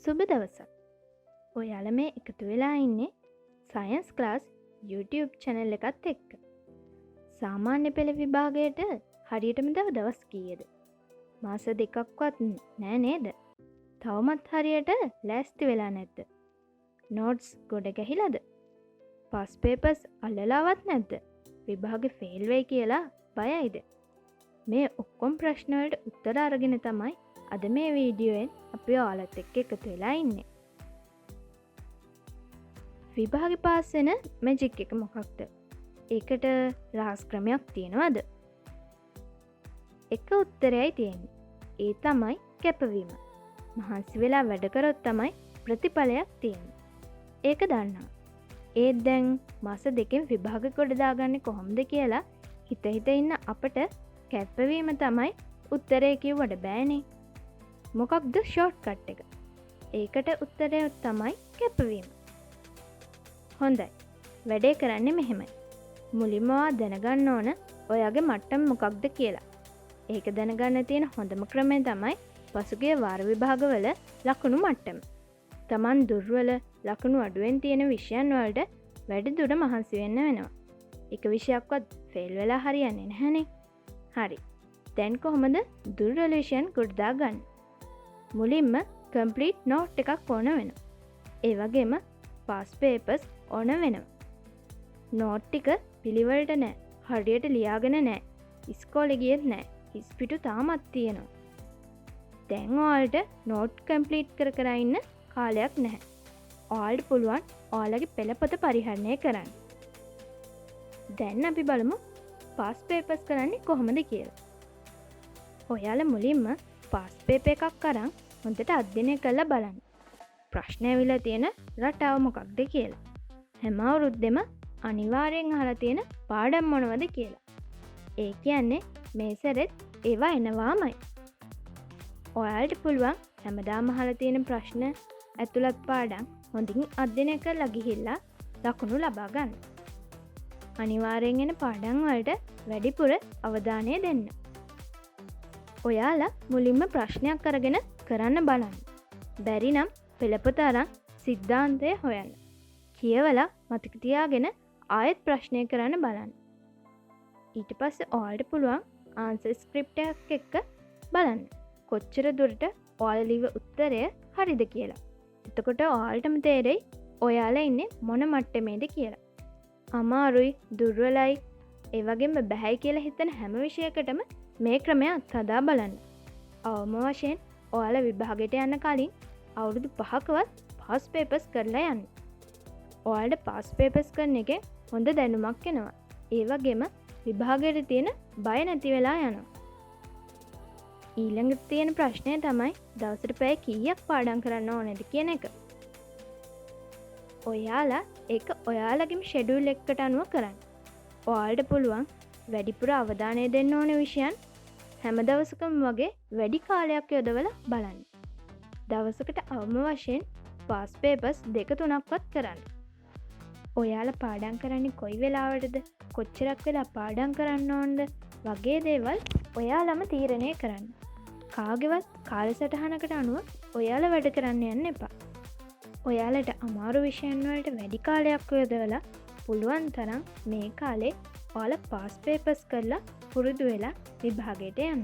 සුබ දවසක්. ඔයාලා මේ එකතු වෙලා ඉන්නේ සයන්ස් ක්ලාස් YouTube channel එකත් එක්ක. සාමාන්‍ය පෙළ විභාගයට හරියටම තව දවස් කීයද? මාස දෙකක්වත් නෑ නේද? තවමත් හරියට ලෑස්ති වෙලා නැද්ද? notes ගොඩ ගැහිලාද? past papers අල්ලලාවත් නැද්ද? විභාගේ ෆේල් වෙයි කියලා බයයිද? මේ ඔක්කොම ප්‍රශ්න වලට උත්තර අරගෙන තමයි අද මේ වීඩියෝෙන් අපි ඔයාලත් එක්ක එකතු වෙලා ඉන්නේ. විභාගේ පාස් වෙන මැජික් එක මොකක්ද? ඒකට රහස් ක්‍රමයක් තියෙනවද? එක උත්තරයයි තියෙන්නේ. ඒ තමයි කැපවීම. මහන්සි වෙලා වැඩ කරොත් තමයි ප්‍රතිඵලයක් තියෙන්නේ. ඒක දන්නවා. ඒත් දැන් මාස දෙකෙන් විභාග කොට දාගන්නේ කොහොමද කියලා හිත ඉන්න අපට කැපවීම තමයි උත්තරේ කිව්වට බෑනේ. මොකක්ද ෂෝට්කට් එක? ඒකට උත්තරය තමයි කැපවීම. හොඳයි. වැඩේ කරන්නේ මෙහෙමයි. මුලින්ම දැනගන්න ඕන ඔයාගේ මට්ටම මොකක්ද කියලා. ඒක දැනගන්න තියෙන හොඳම ක්‍රමය තමයි පසුගිය වාර විභාගවල ලකුණු මට්ටම. Taman දුර්වල ලකුණු අඩුවෙන් තියෙන විෂයන් වලට වැඩි දුර මහන්සි වෙන්න වෙනවා. එක විෂයක්වත් ෆේල් වෙලා හරියන්නේ නැහනේ. හරි. දැන් කොහොමද දුර්වල විෂයන් කොට දාගන්නේ? මුලින්ම කම්ප්ලීට් නෝට් එකක් ඕන වෙනවා. ඒ වගේම past papers ඕන වෙනවා. නෝට් ටික පිළිවෙලට නෑ. හරියට ලියාගෙන නෑ. ඉස්කෝලේ ගියෙත් නෑ. ඉස්පිටු තාමත් තියෙනවා. දැන් ඔයාලට නෝට් කම්ප්ලීට් කර ඉන්න කාලයක් නැහැ. ඔයාලට පුළුවන් ඔයාලගේ පෙළපොත පරිහරණය කරන්න. දැන් අපි බලමු past papers කරන්නේ කොහොමද කියලා. ඔයාලා මුලින්ම past paper එකක් අරන් හොඳට අධ්‍යයනය කරලා බලන්න. ප්‍රශ්න ඇවිල්ලා තියෙන රටාව මොකක්ද කියලා. හැම අවුරුද්දෙම අනිවාර්යෙන් අහලා තියෙන පාඩම් මොනවද කියලා. ඒ කියන්නේ මේ සැරෙත් ඒවා එනවාමයි. ඔයාලට පුළුවන් හැමදාම අහලා තියෙන ප්‍රශ්න ඇතුළත් පාඩම් හොඳින් අධ්‍යයනය කරලා ගිහිල්ලා ලකුණු ලබා ගන්න. අනිවාර්යෙන් එන පාඩම් වලට වැඩිපුර අවධානය දෙන්න. ඔයාලා මුලින්ම ප්‍රශ්නයක් අරගෙන කරන්න බලන්න. බැරි නම් පෙළපොත අරන් සිද්ධාන්තය හොයන්න. කියවලා මතක තියාගෙන ආයෙත් ප්‍රශ්නය කරන්න බලන්න. ඊට පස්සේ ඔයාලට පුළුවන් ආන්සර් ස්ක්‍රිප්ට් එකක් එක්ක බලන්න. කොච්චර දුරට ඔයාලා ලිව උත්තරය හරිද කියලා. එතකොට ඔයාලටම තේරෙයි ඔයාලා ඉන්නේ මොන මට්ටමේද කියලා. අමාරුයි, දුර්වලයි, ඒ වගේම බැහැයි කියලා හිතන හැම විෂයකටම මේ ක්‍රමය අත්හදා බලන්න. අවම වශයෙන් ඔයාලා විභාගයට යන්න කලින් අවුරුදු 5කවත් past papers කරලා යන්න. ඔයාලට past papers කරන එකේ හොඳ දැනුමක් එනවා. ඒ වගේම විභාගයට තියෙන බය නැති වෙලා යනවා. ඊළඟට තියෙන ප්‍රශ්නය තමයි දවසට පැය කීයක් පාඩම් කරන්න ඕනේද කියන එක. ඔයාලා ඒක ඔයාලගේම ෂෙඩියුල් එකකට අනුව කරන්න. ඔයාලට පුළුවන් වැඩිපුර අවධානය දෙන්න ඕන විෂයන් හැම දවසකම වගේ වැඩි කාලයක් යොදවලා බලන්න. දවසකට අවම වශයෙන් past papers 2-3ක්වත් කරන්න. ඔයාලා පාඩම් කරන්නේ කොයි වෙලාවටද? කොච්චරක් වෙලා පාඩම් කරන්න ඕනද? වගේ දේවල් ඔයාලම තීරණය කරන්න. කාගේවත් කාලසටහනකට අනුව ඔයාලා වැඩ කරන්න යන්න එපා. ඔයාලට අමාරු විෂයන් වලට වැඩි කාලයක් යොදවලා පුළුවන් තරම් මේ කාලේ ඔයාලා past papers කරලා පුරුදු වෙලා විභාගයට යන්න.